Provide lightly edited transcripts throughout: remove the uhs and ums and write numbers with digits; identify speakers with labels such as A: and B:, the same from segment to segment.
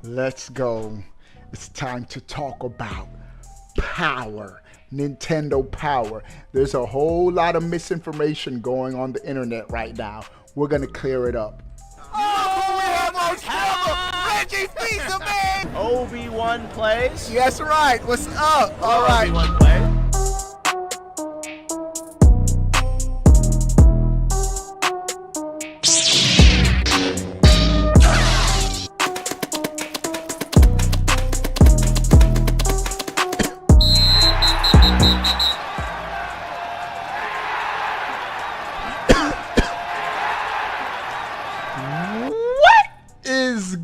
A: Let's go. It's time to talk about power. Nintendo Power. There's a whole lot of misinformation going on the internet right now. We're going to clear it up.
B: Reggie Fils-Aimé!
C: Obi-Wan plays.
B: Yes, right. What's up? All right.
C: Obi-Wan plays.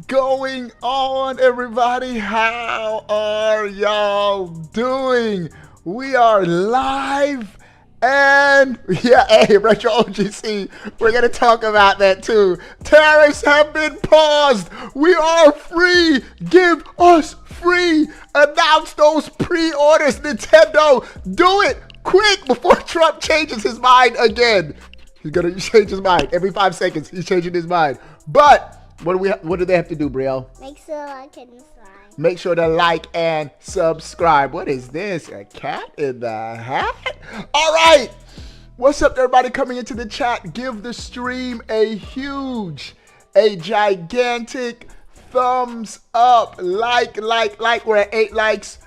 A: Going on, everybody? How are y'all doing? We are live, and hey, Retro OGC, we're gonna talk about that too. Tariffs have been paused. We are free. Give us free. Announce those pre-orders, Nintendo. Do it quick before Trump changes his mind again. He's gonna change his mind every 5 seconds. He's changing his mind, but what do they have to do, Brielle?
D: Make sure to like and subscribe.
A: Make sure to like and subscribe. What is this? A cat in the hat? All right. What's up, everybody coming into the chat? Give the stream a gigantic thumbs up. Like. We're at 8 likes.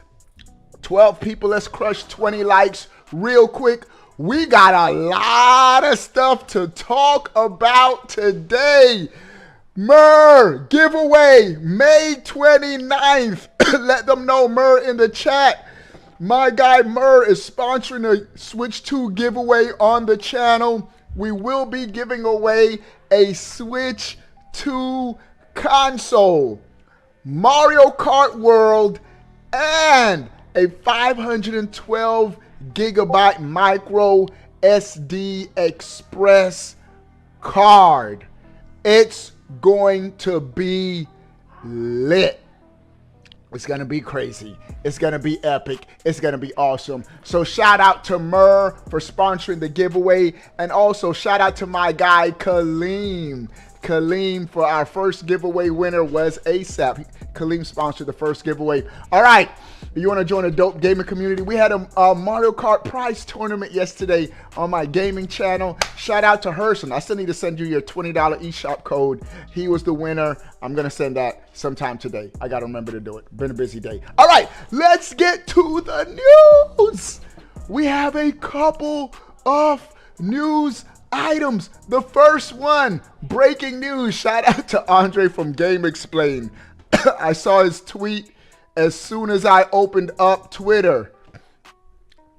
A: 12 people. Let's crush 20 likes real quick. We got a lot of stuff to talk about today. Myrrh giveaway May 29th. Let them know, Myrrh, in the chat. My guy Myrrh is sponsoring a Switch 2 giveaway on the channel. We will be giving away a Switch 2 console, Mario Kart World, and a 512 gigabyte micro SD express card. It's going to be lit. It's going to be crazy. It's going to be epic. It's going to be awesome. So shout out to Myrrh for sponsoring the giveaway. And also shout out to my guy Kaleem. Kaleem, for our first giveaway winner was ASAP. Kaleem sponsored the first giveaway. All right. If you want to join a dope gaming community, we had a Mario Kart prize tournament yesterday on my gaming channel. Shout out to Herson. I still need to send you your $20 eShop code. He was the winner. I'm going to send that sometime today. I got to remember to do it. Been a busy day. All right, let's get to the news. We have a couple of news items. The first one, breaking news. Shout out to Andre from Game Explain. I saw his tweet as soon as I opened up Twitter.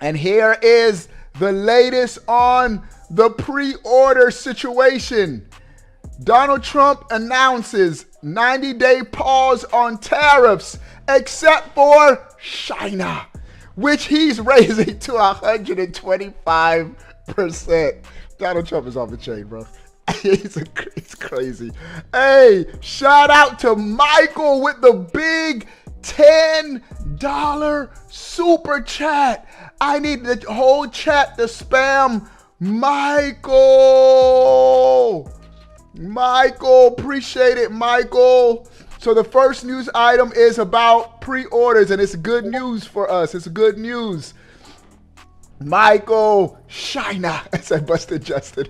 A: And here is the latest on the pre-order situation. Donald Trump announces 90-day pause on tariffs except for China, which he's raising to 125%. Donald Trump is off the chain, bro. It's crazy. Hey, shout out to Michael with the big $10 super chat. I need the whole chat to spam Michael. Appreciate it, Michael. So the first news item is about pre-orders, and it's good news for us. It's good news. Michael China, as I busted Justin.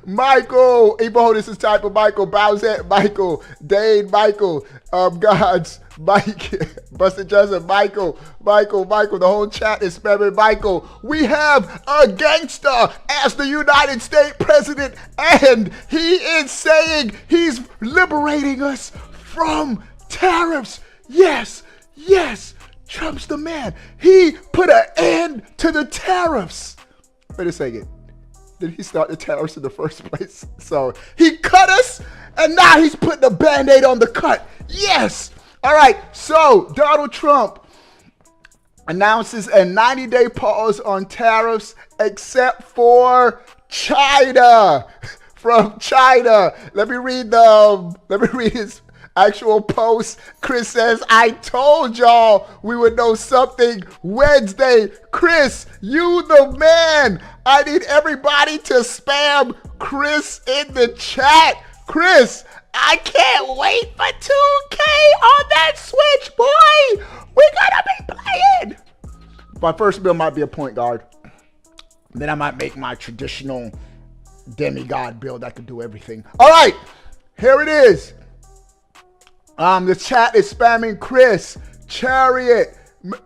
A: Michael, Ebo, this is type of Michael, Bowsette, Michael, Dane, Michael, Gods, Mike, busted Justin, Michael, the whole chat is spamming Michael. We have a gangster as the United States president, and he is saying he's liberating us from tariffs. Yes. Trump's the man. He put an end to the tariffs. Wait a second. Did he start the tariffs in the first place? So he cut us, and now he's putting a Band-Aid on the cut. Yes. All right. So Donald Trump announces a 90-day pause on tariffs except for China. From China. Let me read his actual post. Chris says, I told y'all we would know something Wednesday. Chris, you the man. I need everybody to spam Chris in the chat. Chris, I can't wait for 2K My first build might be a point guard. Then I might make my traditional demigod build that could do everything. All right, here it is. The chat is spamming Chris, Chariot,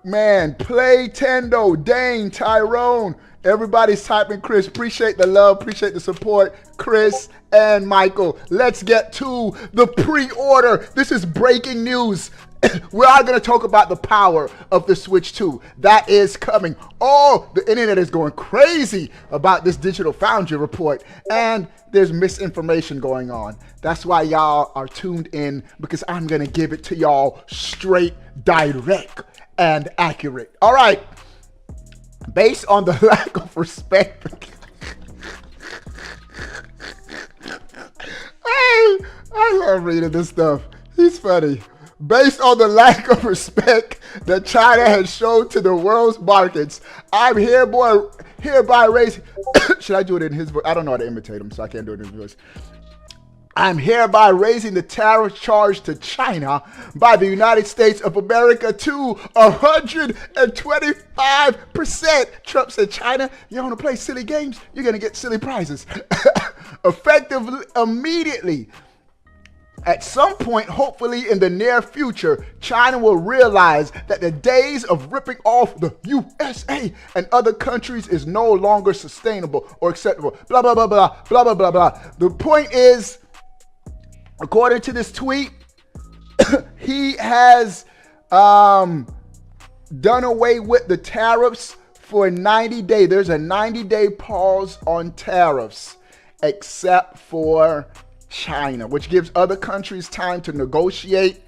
A: man, Play Tendo, Dane, Tyrone. Everybody's typing Chris. Appreciate the love, appreciate the support, Chris and Michael. Let's get to the pre-order. This is breaking news. We are going to talk about the power of the Switch 2. That is coming. Oh, the internet is going crazy about this Digital Foundry report, and there's misinformation going on. That's why y'all are tuned in, because I'm going to give it to y'all straight, direct, and accurate. All right. Based on the lack of respect. Hey, I love reading this stuff. He's funny. Based on the lack of respect that China has shown to the world's markets, I'm hereby raising. Should I do it in his voice? I don't know how to imitate him, so I can't do it in his voice. I'm hereby raising the tariff charge to China by the United States of America to 125%. Trump said, China, you want to play silly games? You're going to get silly prizes. Effectively, immediately. At some point, hopefully in the near future, China will realize that the days of ripping off the USA and other countries is no longer sustainable or acceptable. Blah, blah, blah, blah, blah, blah, blah, blah. The point is, according to this tweet, he has done away with the tariffs for 90 days. There's a 90-day pause on tariffs, except for China, which gives other countries time to negotiate,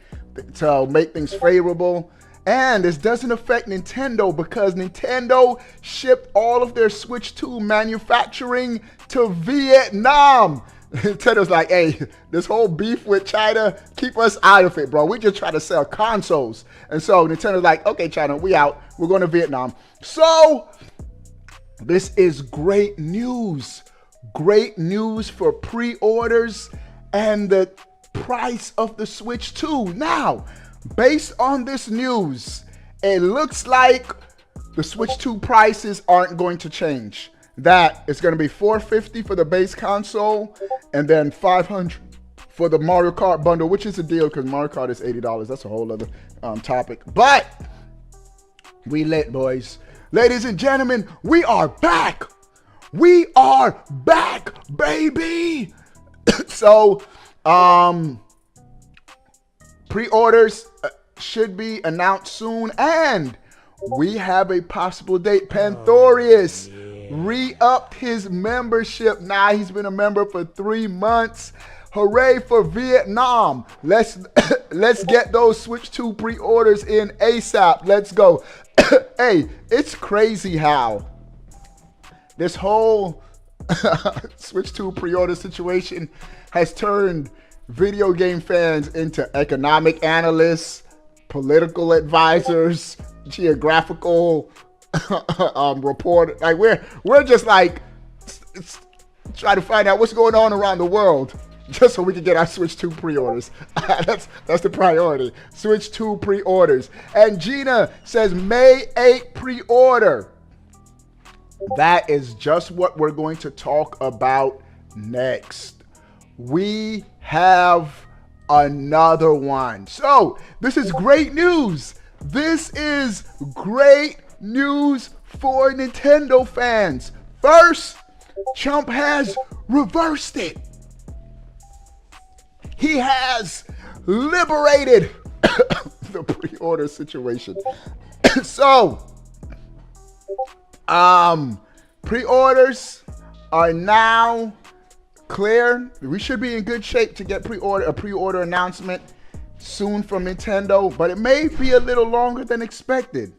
A: to make things favorable. And this doesn't affect Nintendo, because Nintendo shipped all of their Switch 2 manufacturing to Vietnam. Nintendo's like, hey, this whole beef with China, keep us out of it, bro. We just try to sell consoles. And so Nintendo's like, okay, China, we out. We're going to Vietnam. So this is great news. Great news for pre-orders and the price of the Switch 2. Now, based on this news, it looks like the Switch 2 prices aren't going to change. That it's going to be $450 for the base console and then $500 for the Mario Kart bundle, which is a deal because Mario Kart is $80. That's a whole other topic. But we lit, boys. Ladies and gentlemen, we are back. We are back, baby. So, pre-orders should be announced soon, and we have a possible date. Panthorius re-upped his membership. Now he's been a member for 3 months. Hooray for Vietnam. Let's get those Switch 2 pre-orders in ASAP. Let's go. Hey, it's crazy how this whole Switch 2 pre-order situation has turned video game fans into economic analysts, political advisors, geographical reporter. Like we're just like trying to find out what's going on around the world just so we can get our Switch 2 pre-orders. That's the priority. Switch 2 pre-orders. And Gina says May 8 pre-order. That is just what we're going to talk about next. We have another one. So this is great news. This is great news for Nintendo fans. First, Trump has reversed it. He has liberated the pre-order situation. So, pre-orders are now clear. We should be in good shape to get a pre-order announcement soon from Nintendo, but it may be a little longer than expected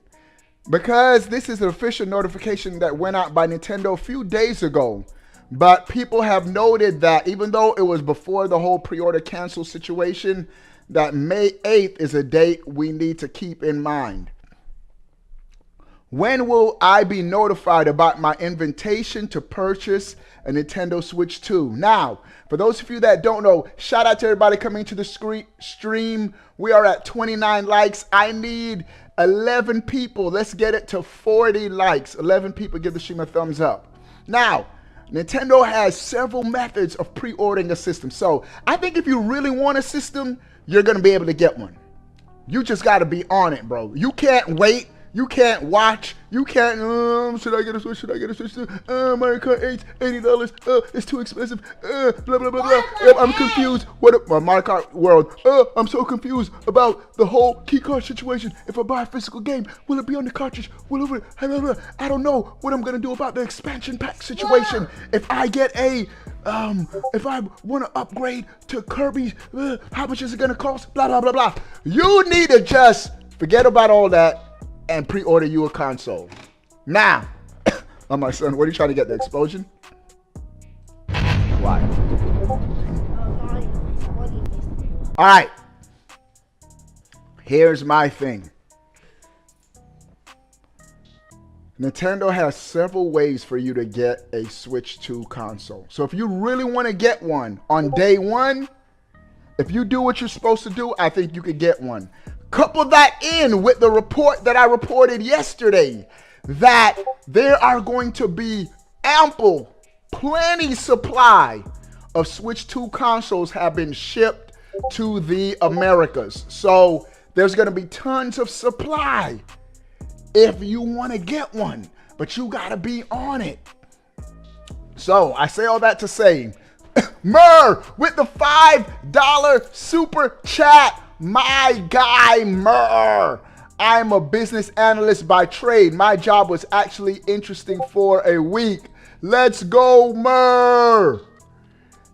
A: because this is an official notification that went out by Nintendo a few days ago. But people have noted that even though it was before the whole pre-order cancel situation, that May 8th is a date we need to keep in mind. When will I be notified about my invitation to purchase a Nintendo Switch 2? Now, for those of you that don't know, shout out to everybody coming to the stream. We are at 29 likes. I need 11 people. Let's get it to 40 likes. 11 people give the stream a thumbs up. Now, Nintendo has several methods of pre-ordering a system. So I think if you really want a system, you're going to be able to get one. You just got to be on it, bro. You can't wait. You can't watch. You can't, should I get a Switch? Should I get a Switch? Mario Kart 8, $80. It's too expensive. Blah, blah, blah, blah. I'm confused. What, Mario Kart World. I'm so confused about the whole key card situation. If I buy a physical game, will it be on the cartridge? Will it, I don't know what I'm going to do about the expansion pack situation. If I get a, if I want to upgrade to Kirby, how much is it going to cost? Blah, blah, blah, blah. You need to just forget about all that and pre-order you a console. Now, oh my son, what are you trying to get, the explosion? Why? All right. Here's my thing. Nintendo has several ways for you to get a Switch 2 console. So if you really want to get one on day one, if you do what you're supposed to do, I think you could get one. Couple that in with the report that I reported yesterday that there are going to be plenty supply of Switch 2 consoles have been shipped to the Americas. So there's going to be tons of supply if you want to get one, but you got to be on it. So I say all that to say, Murr with the $5 super chat. My guy, Murr. I'm a business analyst by trade. My job was actually interesting for a week. Let's go, Murr.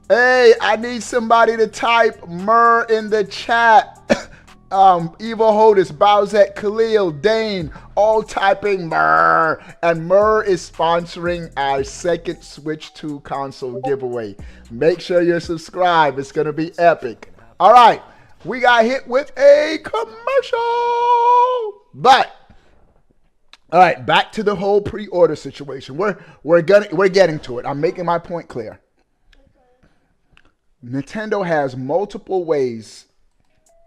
A: Hey, I need somebody to type Murr in the chat. Evo Hodis, Bowsette, Khalil, Dane, all typing Murr. And Murr is sponsoring our second Switch 2 console giveaway. Make sure you're subscribed. It's going to be epic. All right. We got hit with a commercial. But all right, back to the whole pre-order situation. We're getting to it. I'm making my point clear. Nintendo has multiple ways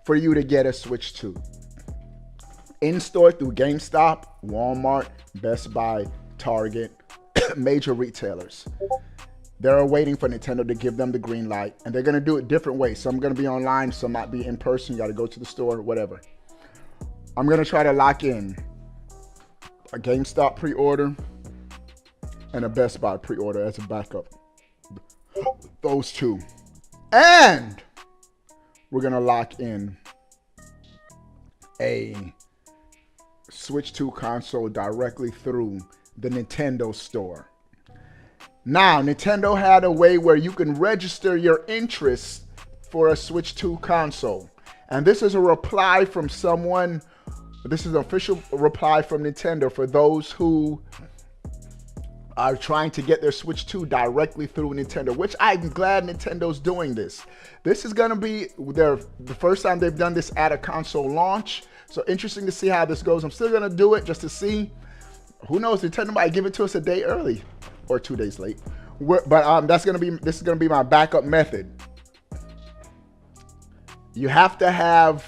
A: for you to get a Switch 2. In-store through GameStop, Walmart, Best Buy, Target, major retailers. They're waiting for Nintendo to give them the green light, and they're going to do it different ways. Some are going to be online, some might be in person. You got to go to the store, whatever. I'm going to try to lock in a GameStop pre-order and a Best Buy pre-order as a backup. Those two. And we're going to lock in a Switch 2 console directly through the Nintendo store. Now, Nintendo had a way where you can register your interest for a Switch 2 console. And this is a reply from someone, this is an official reply from Nintendo for those who are trying to get their Switch 2 directly through Nintendo, which I'm glad Nintendo's doing this. This is going to be the first time they've done this at a console launch. So interesting to see how this goes. I'm still going to do it just to see. Who knows, Nintendo might give it to us a day early. Or 2 days late, but this is gonna be my backup method. You have to have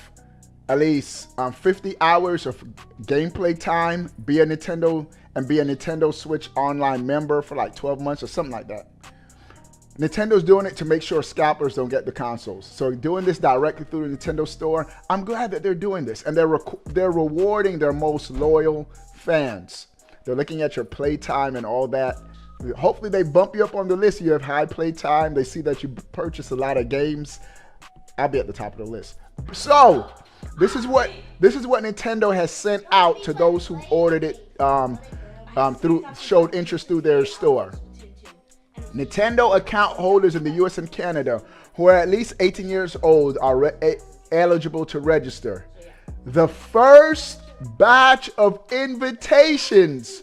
A: at least 50 hours of gameplay time, be a Nintendo Switch online member for like 12 months or something like that. Nintendo's doing it to make sure scalpers don't get the consoles. So doing this directly through the Nintendo store, I'm glad that they're doing this, and they're rewarding their most loyal fans. They're looking at your play time and all that. Hopefully they bump you up on the list. You have high play time. They see that you purchase a lot of games. I'll be at the top of the list. So this is what Nintendo has sent out to those who ordered it showed interest through their store. Nintendo account holders in the US and Canada who are at least 18 years old are eligible to register. The first batch of invitations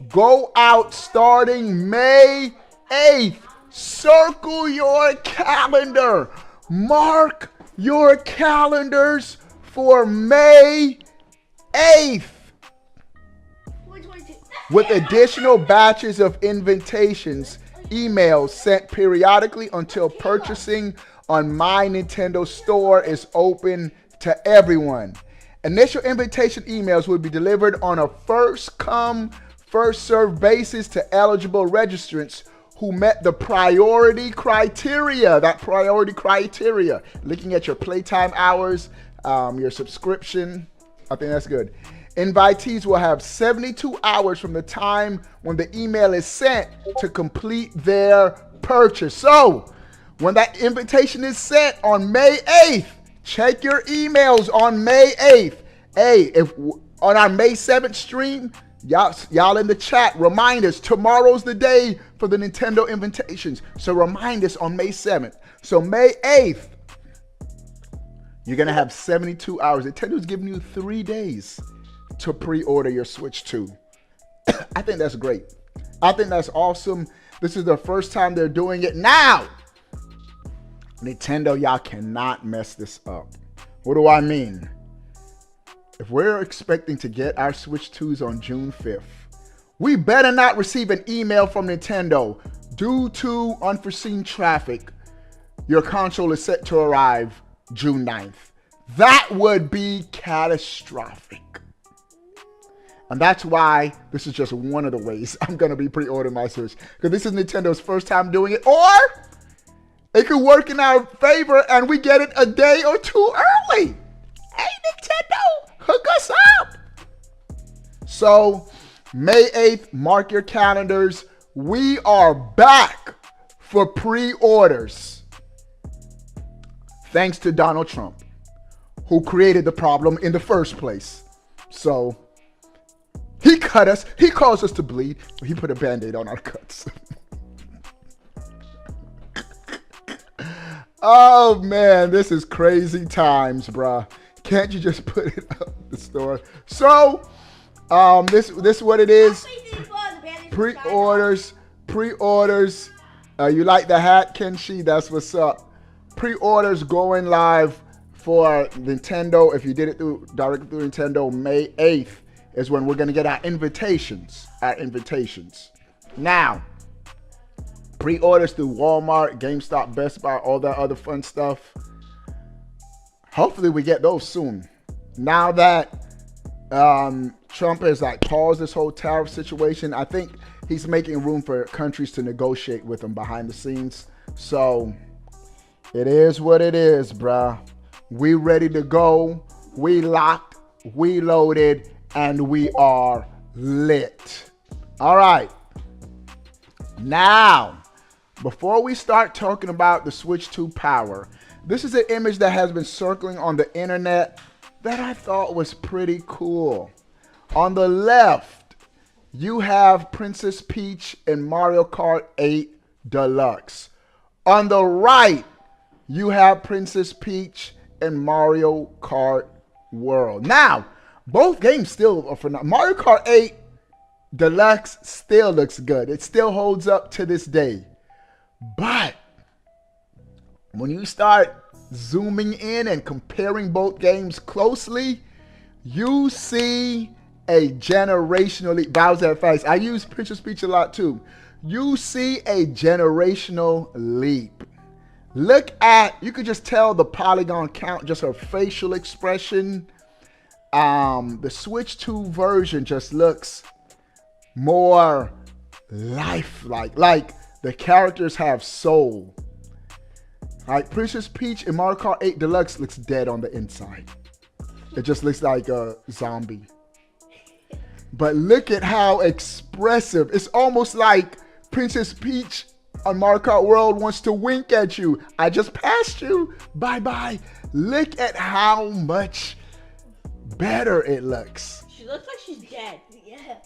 A: go out starting May 8th. Circle your calendar. Mark your calendars for May 8th. with additional batches of invitations, emails sent periodically until purchasing on My Nintendo Store is open to everyone. Initial invitation emails will be delivered on a first come, first served basis to eligible registrants who met the priority criteria. That priority criteria, looking at your playtime hours, your subscription. I think that's good. Invitees will have 72 hours from the time when the email is sent to complete their purchase. So, when that invitation is sent on May 8th, check your emails on May 8th. Hey, if on our May 7th stream, y'all in the chat, remind us, tomorrow's the day for the Nintendo invitations. So remind us on May 7th. So May 8th, you're going to have 72 hours. Nintendo's giving you 3 days to pre-order your Switch 2. I think that's great. I think that's awesome. This is the first time they're doing it. Now, Nintendo, y'all cannot mess this up. What do I mean? If we're expecting to get our Switch 2s on June 5th, we better not receive an email from Nintendo. Due to unforeseen traffic, your console is set to arrive June 9th. That would be catastrophic. And that's why this is just one of the ways I'm going to be pre-ordering my Switch. Because this is Nintendo's first time doing it. Or it could work in our favor and we get it a day or two early. Hey, Nintendo, hook us up. So, May 8th, mark your calendars. We are back for pre-orders. Thanks to Donald Trump, who created the problem in the first place. So, he cut us. He caused us to bleed. He put a Band-Aid on our cuts. Oh, man, this is crazy times, bruh. Can't you just put it up the store? So, this is what it is. Pre-orders. You like the hat, Kenshi? That's what's up. Pre-orders going live for Nintendo. If you did it directly through Nintendo, May 8th is when we're going to get our invitations. Now, pre-orders through Walmart, GameStop, Best Buy, all that other fun stuff. Hopefully we get those soon. Now that Trump has paused this whole tariff situation, I think he's making room for countries to negotiate with him behind the scenes. So it is what it is, bruh. We ready to go. We locked, we loaded, and we are lit. All right. Now, before we start talking about the Switch 2 power, this is an image that has been circling on the internet that I thought was pretty cool. On the left, you have Princess Peach in Mario Kart 8 Deluxe. On the right, you have Princess Peach in Mario Kart World. Now, both games still are phenomenal. Mario Kart 8 Deluxe still looks good. It still holds up to this day. But when you start zooming in and comparing both games closely, you see a generational leap. Bowser advice. I use Princess Peach a lot too. You see a generational leap. Look at, you could just tell the polygon count, just her facial expression. The Switch 2 version just looks more lifelike. Like the characters have soul. Like Princess Peach in Mario Kart 8 Deluxe looks dead on the inside. It just looks like a zombie. But look at how expressive. It's almost like Princess Peach on Mario Kart World wants to wink at you. I just passed you. Bye-bye. Look at how much better it looks.
D: She looks like she's dead.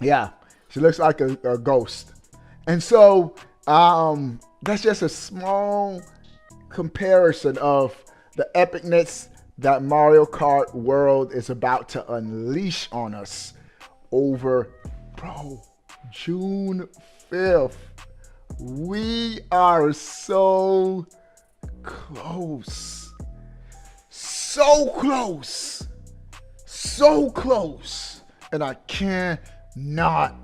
A: Yeah. She looks like a ghost. And so that's just a small comparison of the epicness that Mario Kart World is about to unleash on us over, June 5th. We are so close. So close. So close. And I cannot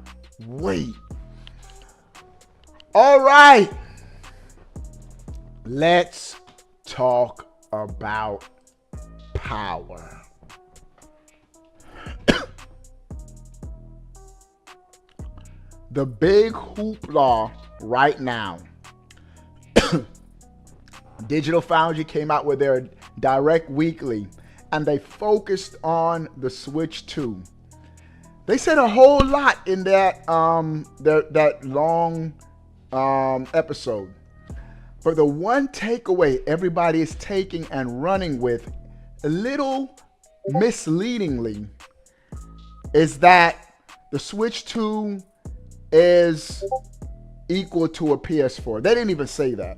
A: wait. All right. Let's talk about power. The big hoopla right now. Digital Foundry came out with their Direct Weekly, and they focused on the Switch 2. They said a whole lot in that that long episode. But the one takeaway everybody is taking and running with, a little misleadingly, is that the Switch 2 is equal to a PS4. They didn't even say that.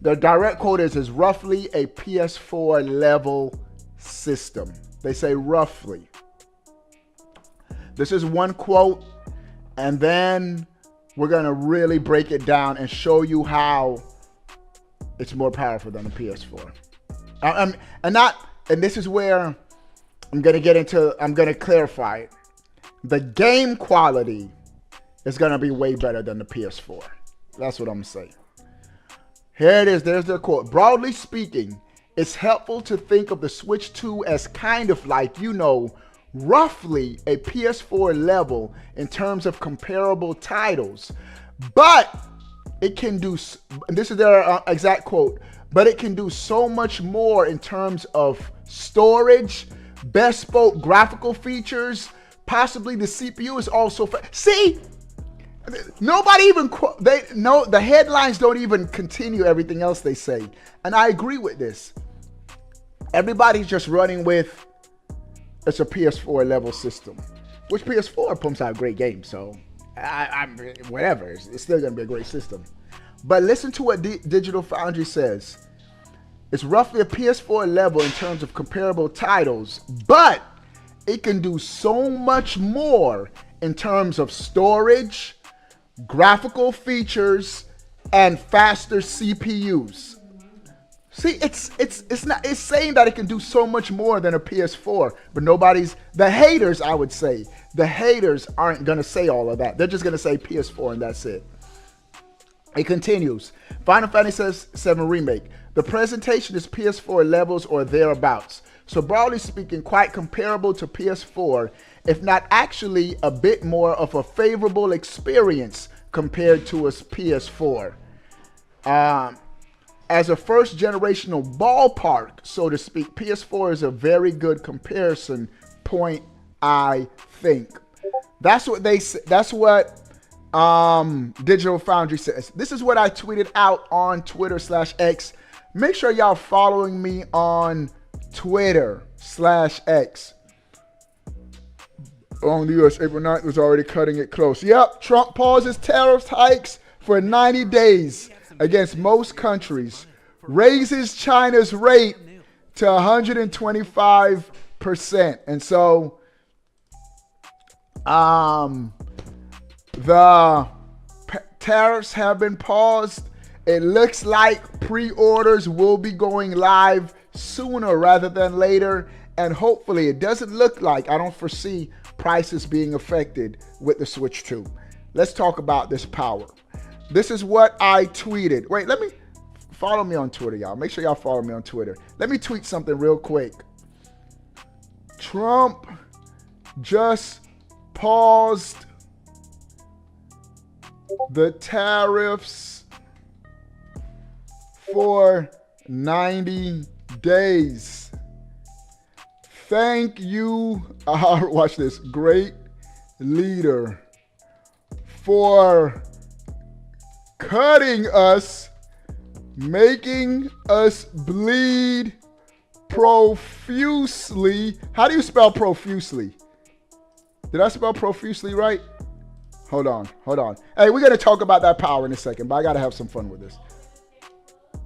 A: The direct quote is roughly a PS4 level system. They say roughly. This is one quote, and then we're going to really break it down and show you how it's more powerful than the PS4. And this is where I'm going to clarify it. The game quality is going to be way better than the PS4. That's what I'm saying. Here it is. There's the quote. Broadly speaking, it's helpful to think of the Switch 2 as kind of like, roughly a PS4 level in terms of comparable titles. But it can do, and this is their exact quote, but it can do so much more in terms of storage, bespoke graphical features, possibly the CPU is also, see? Nobody even, the headlines don't even continue everything else they say. And I agree with this. Everybody's just running with, it's a PS4 level system, which PS4 pumps out great games. So whatever, it's still going to be a great system. But listen to what Digital Foundry says. It's roughly a PS4 level in terms of comparable titles, but it can do so much more in terms of storage, graphical features, and faster CPUs. See, it's saying that it can do so much more than a PS4, but the haters, I would say, the haters aren't gonna say all of that. They're just gonna say PS4 and that's it. It continues. Final Fantasy VII Remake. The presentation is PS4 levels or thereabouts. So broadly speaking, quite comparable to PS4, if not actually a bit more of a favorable experience compared to a PS4. As a first generational ballpark, so to speak, PS4 is a very good comparison point, I think. That's what Digital Foundry says. This is what I tweeted out on Twitter/X. Make sure y'all following me on Twitter/X. On the US, April 9th was already cutting it close. Yep, Trump pauses tariffs hikes for 90 days against most countries. Raises China's rate to 125%. And so, the tariffs have been paused. It looks like pre-orders will be going live sooner rather than later. And hopefully it doesn't look like, I don't foresee prices being affected with the Switch 2. Let's talk about this power. This is what I tweeted. Wait, let me follow me on Twitter, y'all. Make sure y'all follow me on Twitter. Let me tweet something real quick. Trump just paused the tariffs for 90 days. Thank you, watch this, great leader, for cutting us, making us bleed profusely. How do you spell profusely? Did I spell profusely right? Hold on. Hey, we're going to talk about that power in a second, but I got to have some fun with this.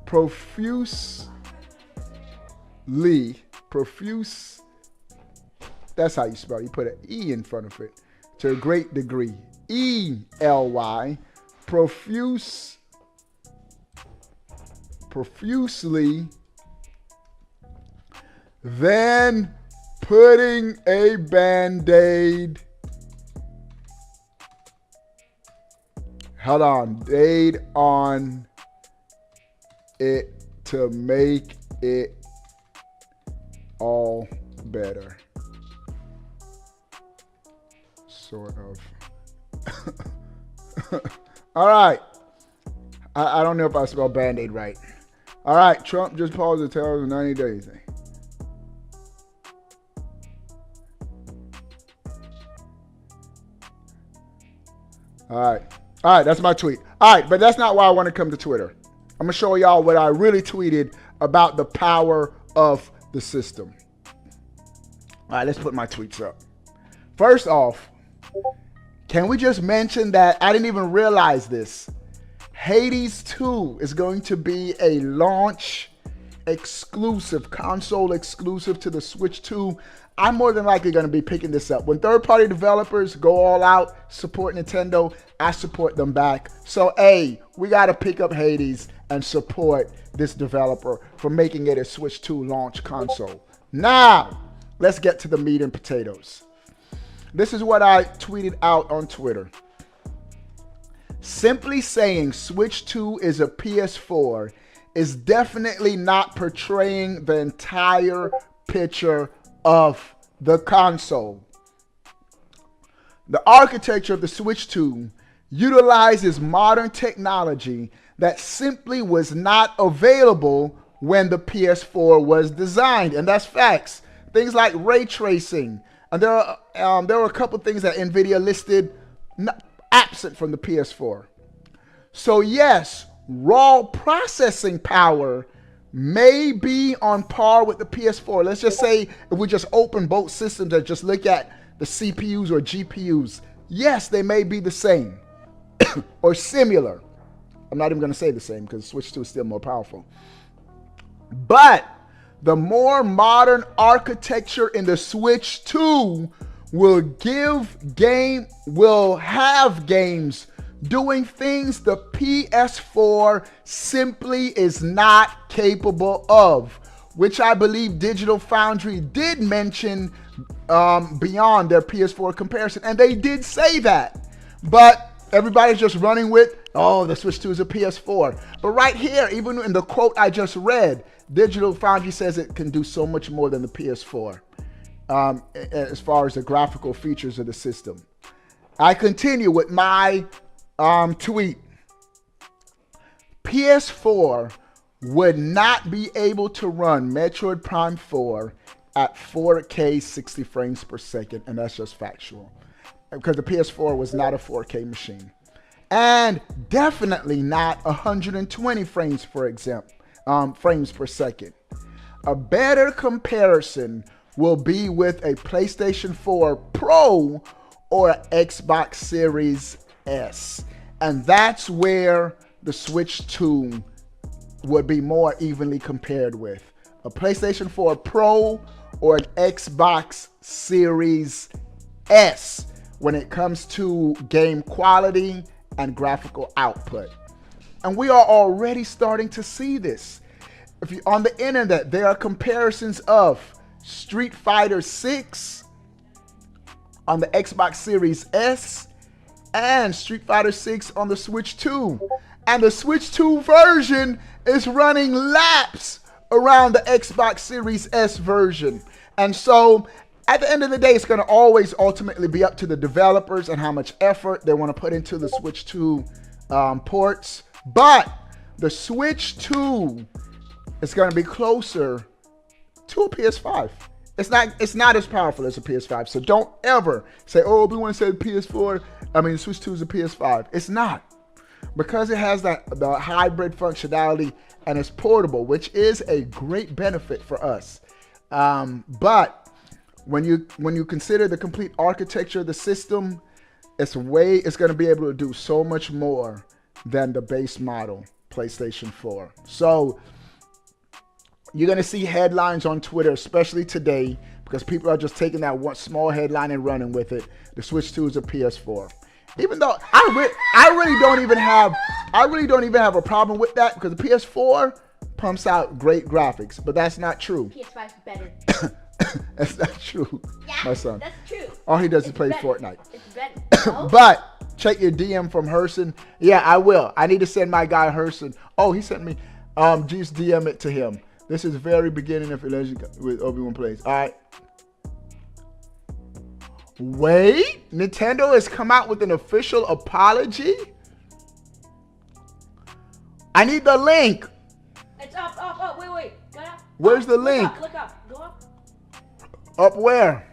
A: Profuse. That's how you spell it. You put an E in front of it. To a great degree. E-L-Y. Profusely. Then putting a Band-Aid Hold on. Date on it to make it all better. Sort of. All right. I don't know if I spelled Band-Aid right. All right. Trump just paused the tariffs in 90 days. All right. All right. That's my tweet. All right. But that's not why I want to come to Twitter. I'm going to show y'all what I really tweeted about the power of the system. All right. Let's put my tweets up. First off, can we just mention that I didn't even realize this? Hades 2 is going to be a launch exclusive, console exclusive to the Switch 2. I'm more than likely going to be picking this up. When third-party developers go all out, support Nintendo, I support them back. So, A, we got to pick up Hades and support this developer for making it a Switch 2 launch console. Now, let's get to the meat and potatoes. This is what I tweeted out on Twitter. Simply saying Switch 2 is a PS4 is definitely not portraying the entire picture of the console. The architecture of the Switch 2 utilizes modern technology that simply was not available when the PS4 was designed, and that's facts. Things like ray tracing, and there were a couple things that NVIDIA listed absent from the PS4. So yes, raw processing power may be on par with the PS4. Let's just say if we just open both systems and just look at the CPUs or GPUs, yes, they may be the same or similar. I'm not even going to say the same because Switch 2 is still more powerful. But the more modern architecture in the Switch 2 will have games doing things the PS4 simply is not capable of, which I believe Digital Foundry did mention beyond their PS4 comparison, and they did say that. But everybody's just running with, oh, the Switch 2 is a PS4. But right here, even in the quote I just read, Digital Foundry says it can do so much more than the PS4 as far as the graphical features of the system. I continue with my tweet. PS4 would not be able to run Metroid Prime 4 at 4K 60 frames per second, and that's just factual because the PS4 was not a 4K machine, and definitely not 120 frames per second. A better comparison will be with a PlayStation 4 Pro or an Xbox Series S, and that's where the Switch 2 would be more evenly compared with a PlayStation 4 Pro or an Xbox Series S when it comes to game quality and graphical output. And we are already starting to see this. If you on the internet, there are comparisons of Street Fighter 6 on the Xbox Series S and Street Fighter 6 on the Switch 2. And the Switch 2 version is running laps around the Xbox Series S version. And so at the end of the day, it's going to always ultimately be up to the developers and how much effort they want to put into the Switch 2 ports. But the Switch 2 is going to be closer to a PS5. It's not as powerful as a PS5. So don't ever say, oh, everyone said PS4. Switch 2 is a PS5. It's not. Because it has the hybrid functionality and it's portable, which is a great benefit for us. But when you consider the complete architecture of the system, it's going to be able to do so much more than the base model PlayStation 4. So you're going to see headlines on Twitter, especially today, because people are just taking that one small headline and running with it. The Switch 2 is a PS4. Even though I really don't even have a problem with that, because the PS4 pumps out great graphics, but that's not true.
D: PS5 is better.
A: That's not true,
D: Yeah,
A: my son.
D: That's true.
A: All he does is play Fortnite.
D: It's better. No?
A: But Check your DM from Herson. Yeah, I will. I need to send my guy Herson. Oh, he sent me. Just DM it to him. This is very beginning of Legend with Obi-Wan plays. All right. Wait, Nintendo has come out with an official apology. I need the link.
E: It's up. Wait. Go up.
A: Where's the link?
E: Look up. Go up.
A: Up where?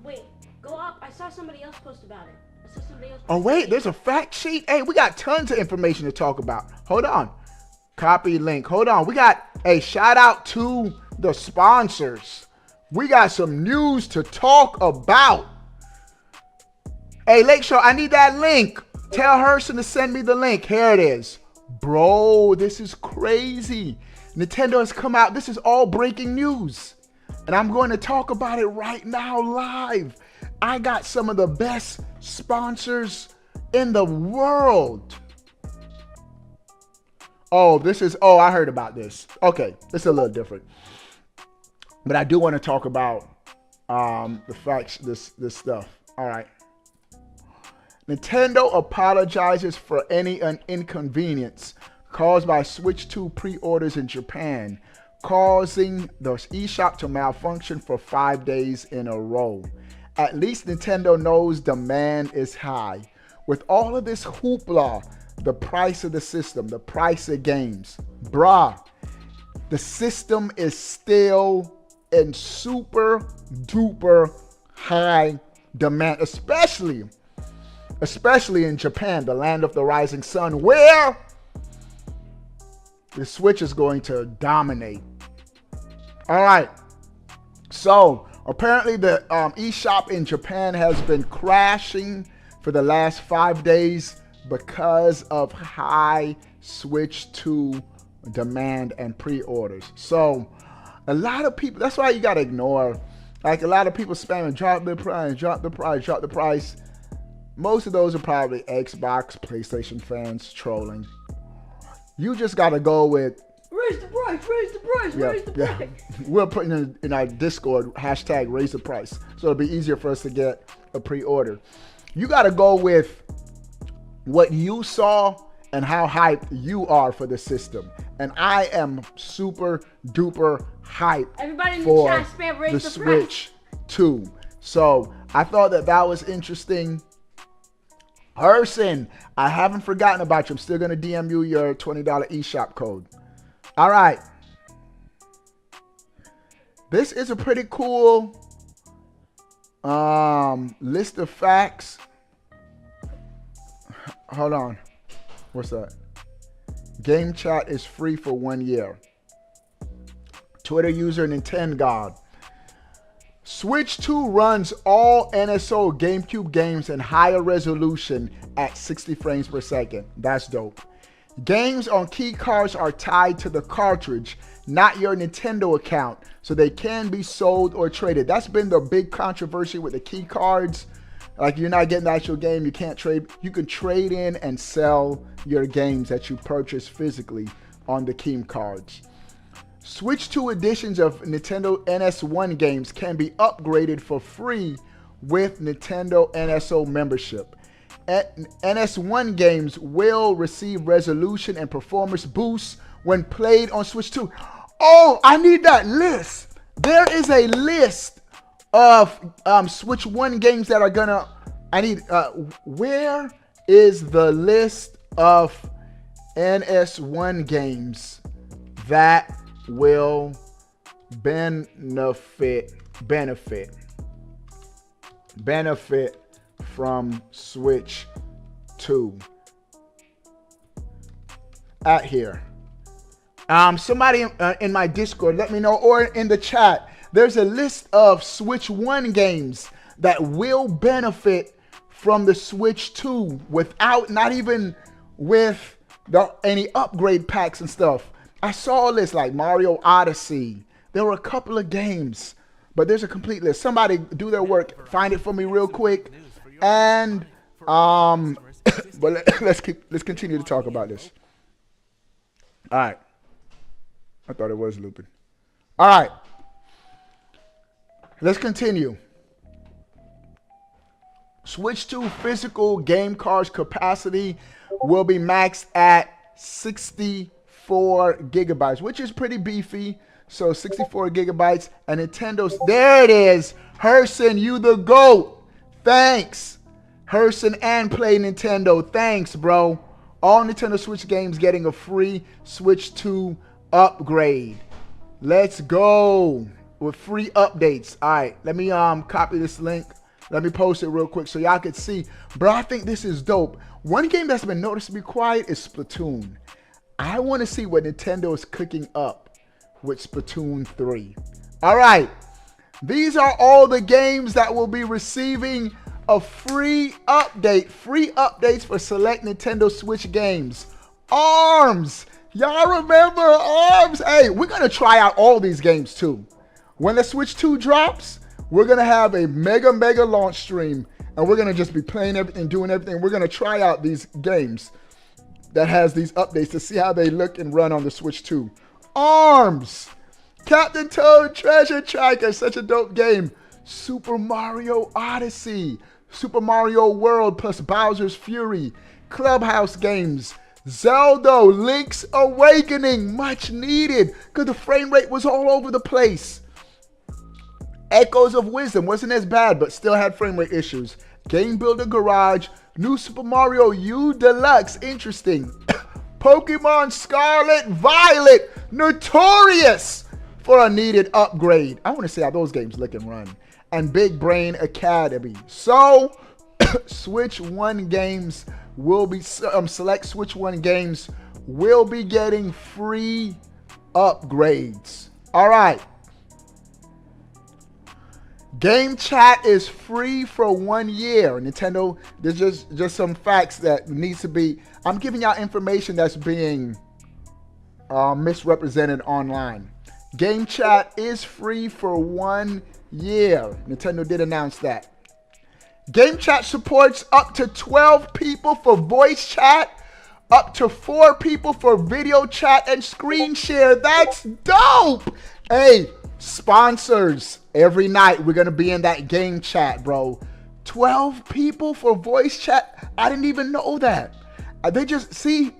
E: Wait. Go up. I saw somebody else post about it.
A: Oh, wait, there's a fact sheet. Hey, we got tons of information to talk about. Hold on. Copy link. Hold on. We got a shout out to the sponsors. We got some news to talk about. Hey, Lakeshore, I need that link. Tell Herson to send me the link. Here it is. Bro, this is crazy. Nintendo has come out. This is all breaking news. And I'm going to talk about it right now live. I got some of the best sponsors in the world. Oh, I heard about this. Okay, this is a little different. But I do want to talk about the facts, this stuff. All right. Nintendo apologizes for any inconvenience caused by Switch 2 pre-orders in Japan, causing the eShop to malfunction for 5 days in a row. At least Nintendo knows demand is high. With all of this hoopla, the price of the system, the price of games, bruh, the system is still in super duper high demand, especially in Japan, the land of the rising sun, where the Switch is going to dominate. All right, so apparently the eShop in Japan has been crashing for the last 5 days because of high Switch 2 demand and pre-orders. So a lot of people, that's why you got to ignore, like a lot of people spamming, drop the price. Most of those are probably Xbox, PlayStation fans trolling. You just got to go with,
E: raise the price.
A: We're putting in our Discord, hashtag raise the price. So it'll be easier for us to get a pre-order. You got to go with what you saw and how hyped you are for the system. And I am super duper hyped
E: Everybody in the
A: for
E: chat spam raise
A: the
E: the price.
A: Switch 2. So I thought that was interesting. Herson, I haven't forgotten about you. I'm still going to DM you your $20 eShop code. All right. This is a pretty cool list of facts. Hold on. What's that? Game chat is free for 1 year. Twitter user NintenGod. Switch 2 runs all NSO GameCube games in higher resolution at 60 frames per second. That's dope. Games on key cards are tied to the cartridge, not your Nintendo account, so they can be sold or traded. That's been the big controversy with the key cards. Like, you're not getting the actual game, you can't trade. You can trade in and sell your games that you purchase physically on the key cards. Switch 2 editions of Nintendo NS1 games can be upgraded for free with Nintendo NSO membership. NS1 games will receive resolution and performance boosts when played on Switch 2. Oh, I need that list. There is a list of Switch 1 games that are gonna, where is the list of NS1 games that will benefit from Switch 2? At here. Somebody in my Discord, let me know, or in the chat. There's a list of Switch 1 games that will benefit from the Switch 2 without, not even with any upgrade packs and stuff. I saw a list like Mario Odyssey. There were a couple of games, but there's a complete list. Somebody do their work, find it for me real quick, and but let's continue to talk about this. All right, I thought it was looping. All right, let's continue. Switch 2 physical game cards capacity will be maxed at 64 gigabytes, which is pretty beefy. So 64 gigabytes. And Nintendo's, there it is. Herson, you the GOAT. Thanks. Herson and Play Nintendo. Thanks, bro. All Nintendo Switch games getting a free Switch 2 upgrade. Let's go with free updates. All right, let me copy this link. Let me post it real quick so y'all can see. Bro, I think this is dope. One game that's been noticeably quiet is Splatoon. I want to see what Nintendo is cooking up with Splatoon 3. All right, these are all the games that will be receiving a free update. Free updates for select Nintendo Switch games. ARMS. Y'all remember ARMS? Hey, we're going to try out all these games too. When the Switch 2 drops, we're going to have a mega launch stream. And we're going to just be playing everything, doing everything. We're going to try out these games that has these updates to see how they look and run on the Switch 2. ARMS. Captain Toad Treasure Tracker. Such a dope game. Super Mario Odyssey. Super Mario World plus Bowser's Fury. Clubhouse games. Zelda Link's Awakening. Much needed because the frame rate was all over the place. Echoes of Wisdom wasn't as bad, but still had frame rate issues. Game Builder Garage. New Super Mario U Deluxe. Interesting. Pokemon Scarlet Violet. Notorious for a needed upgrade. I want to see how those games look and run. And Big Brain Academy. So, Switch 1 games will be, select Switch 1 games will be getting free upgrades. All right. Game chat is free for 1 year. Nintendo, there's just some facts that needs to be, I'm giving y'all information that's being misrepresented online. Game chat is free for 1 year. Nintendo did announce that. Game chat supports up to 12 people for voice chat, up to 4 people for video chat and screen share. That's dope. Hey, sponsors, every night we're going to be in that game chat, bro. 12 people for voice chat. I didn't even know that. They just, see,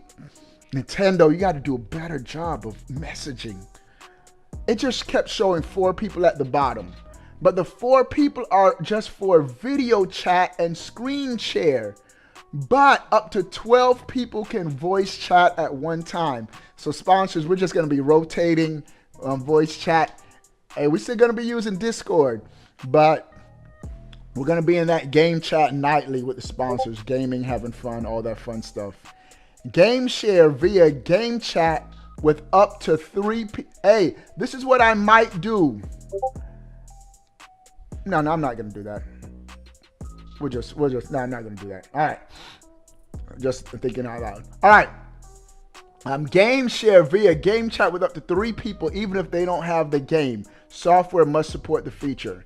A: Nintendo, you got to do a better job of messaging. It just kept showing 4 people at the bottom. But the 4 people are just for video chat and screen share. But up to 12 people can voice chat at one time. So sponsors, we're just going to be rotating voice chat. Hey, we're still going to be using Discord. But we're going to be in that game chat nightly with the sponsors. Gaming, having fun, all that fun stuff. Game share via game chat with up to 3 people. Hey, this is what I might do. No, I'm not going to do that. No, I'm not going to do that. All right. Just thinking out loud. All right. Game share via game chat with up to 3 people, even if they don't have the game. Software must support the feature.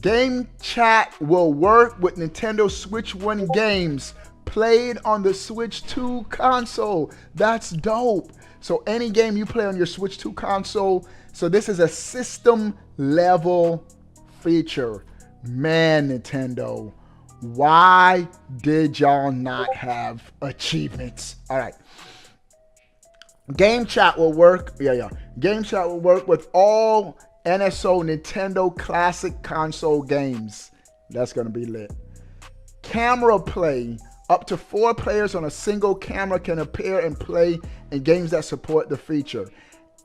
A: Game chat will work with Nintendo Switch 1 games played on the Switch 2 console. That's dope. So any game you play on your Switch 2 console. So this is a system level feature. Man, Nintendo, why did y'all not have achievements? All right. Game chat will work. Game chat will work with all NSO Nintendo Classic Console games. That's going to be lit. Camera play. Up to 4 players on a single camera can appear and play in games that support the feature.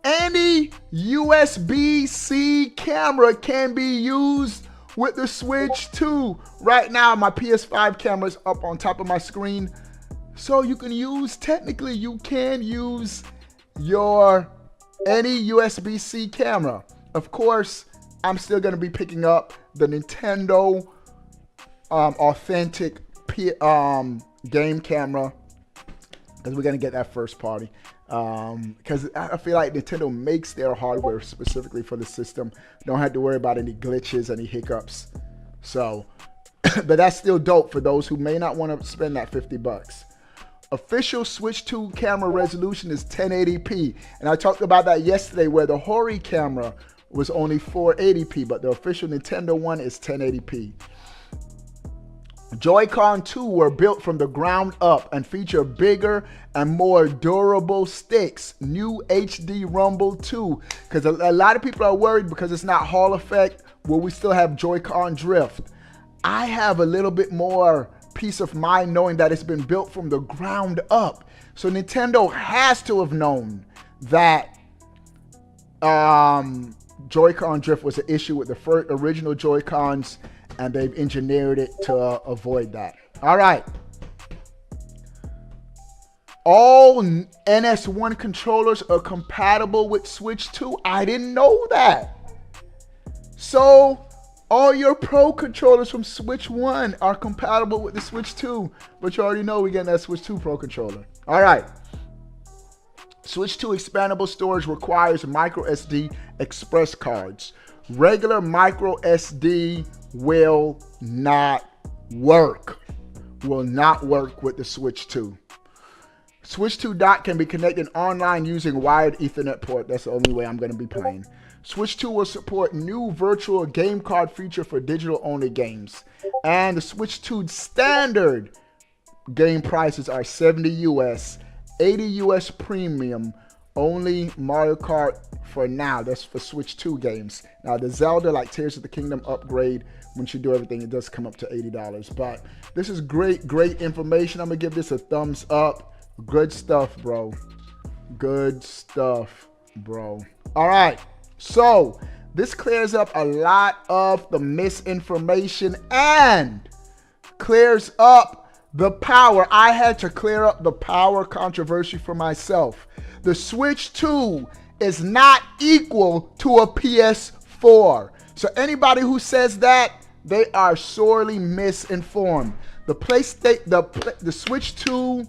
A: Any USB-C camera can be used with the Switch 2. Right now, my PS5 camera is up on top of my screen. So you can use, technically, you can use your any USB-C camera. Of course, I'm still going to be picking up the Nintendo authentic game camera because we're going to get that first party. Because I feel like Nintendo makes their hardware specifically for the system. Don't have to worry about any glitches, any hiccups. So, but that's still dope for those who may not want to spend that $50. Official Switch 2 camera resolution is 1080p. And I talked about that yesterday where the Hori camera was only 480p, but the official Nintendo one is 1080p. Joy-Con 2 were built from the ground up and feature bigger and more durable sticks. New HD Rumble 2, because a lot of people are worried because it's not Hall effect, will we still have Joy-Con drift? I have a little bit more peace of mind knowing that it's been built from the ground up. So Nintendo has to have known that Joy-Con drift was an issue with the first original Joy-Cons, and they've engineered it to avoid that. All right. All NS1 controllers are compatible with Switch 2. I didn't know that. So all your Pro controllers from Switch 1 are compatible with the Switch 2. But you already know we're getting that Switch 2 Pro controller. All right. Switch 2 expandable storage requires micro SD express cards. Regular micro SD will not work. Will not work with the Switch 2. Switch 2 dock can be connected online using wired Ethernet port. That's the only way I'm going to be playing. Switch 2 will support new virtual game card feature for digital only games. And the Switch 2 standard game prices are $70 US, $80 US premium, only Mario Kart for now. That's for Switch 2 games. Now the Zelda, like Tears of the Kingdom upgrade, once you do everything, it does come up to $80. But this is great information. I'm gonna give this a thumbs up. Good stuff, bro. Good stuff, bro. All right, so this clears up a lot of the misinformation and clears up the power. I had to clear up the power controversy for myself. The Switch 2 is not equal to a PS4. So anybody who says that, they are sorely misinformed. The Switch 2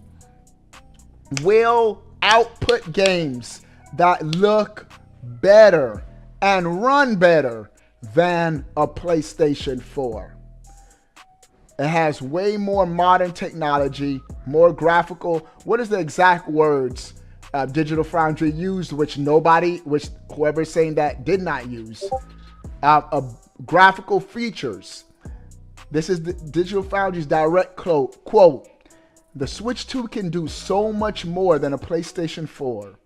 A: will output games that look better and run better than a PlayStation 4. It has way more modern technology, more graphical. What is the exact words Digital Foundry used, which whoever's saying that did not use? Graphical features. This is the Digital Foundry's direct quote. The Switch 2 can do so much more than a PlayStation 4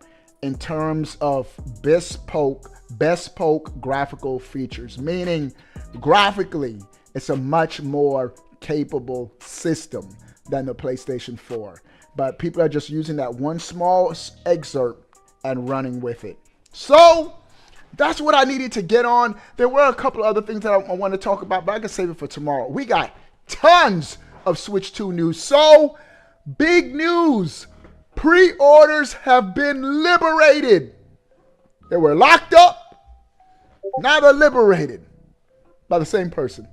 A: in terms of bespoke graphical features, meaning graphically, it's a much more capable system than the PlayStation 4. But people are just using that one small excerpt and running with it. So that's what I needed to get on. There were a couple of other things that I want to talk about, but I can save it for tomorrow. We got tons of Switch 2 news. So big news. Pre-orders have been liberated. They were locked up. Now they're liberated by the same person.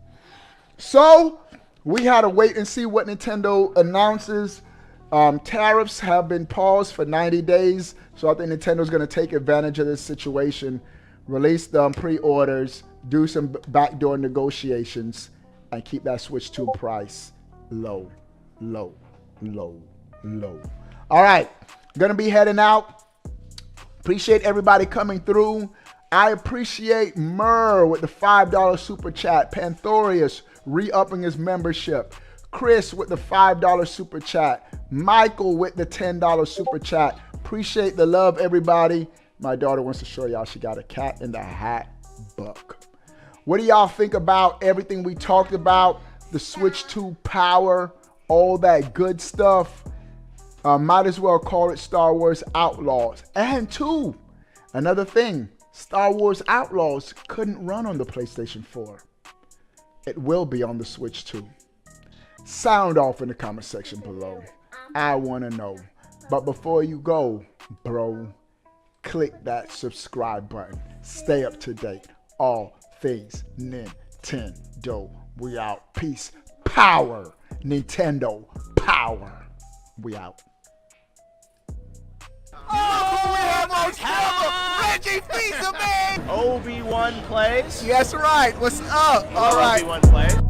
A: So we had to wait and see what Nintendo announces. Tariffs have been paused for 90 days. So I think Nintendo's going to take advantage of this situation, release the pre-orders, do some backdoor negotiations, and keep that Switch 2 price low. All right, going to be heading out. Appreciate everybody coming through. I appreciate Murr with the $5 super chat. Panthorius re-upping his membership. Chris with the $5 super chat. Michael with the $10 super chat. Appreciate the love, everybody. My daughter wants to show y'all she got a Cat in the Hat book. What do y'all think about everything we talked about? The Switch 2 power, all that good stuff. Might as well call it Star Wars Outlaws. And two, another thing, Star Wars Outlaws couldn't run on the PlayStation 4. It will be on the Switch 2. Sound off in the comment section below. I want to know. But before you go, bro, click that subscribe button. Stay up to date. All things Nintendo. We out. Peace. Power. Nintendo. Power. We out.
B: Oh, we have our camera! Reggie Fils-Aimé!
C: Obi-Wan plays.
B: Yes, right. What's up? All right.
C: Obi-Wan plays.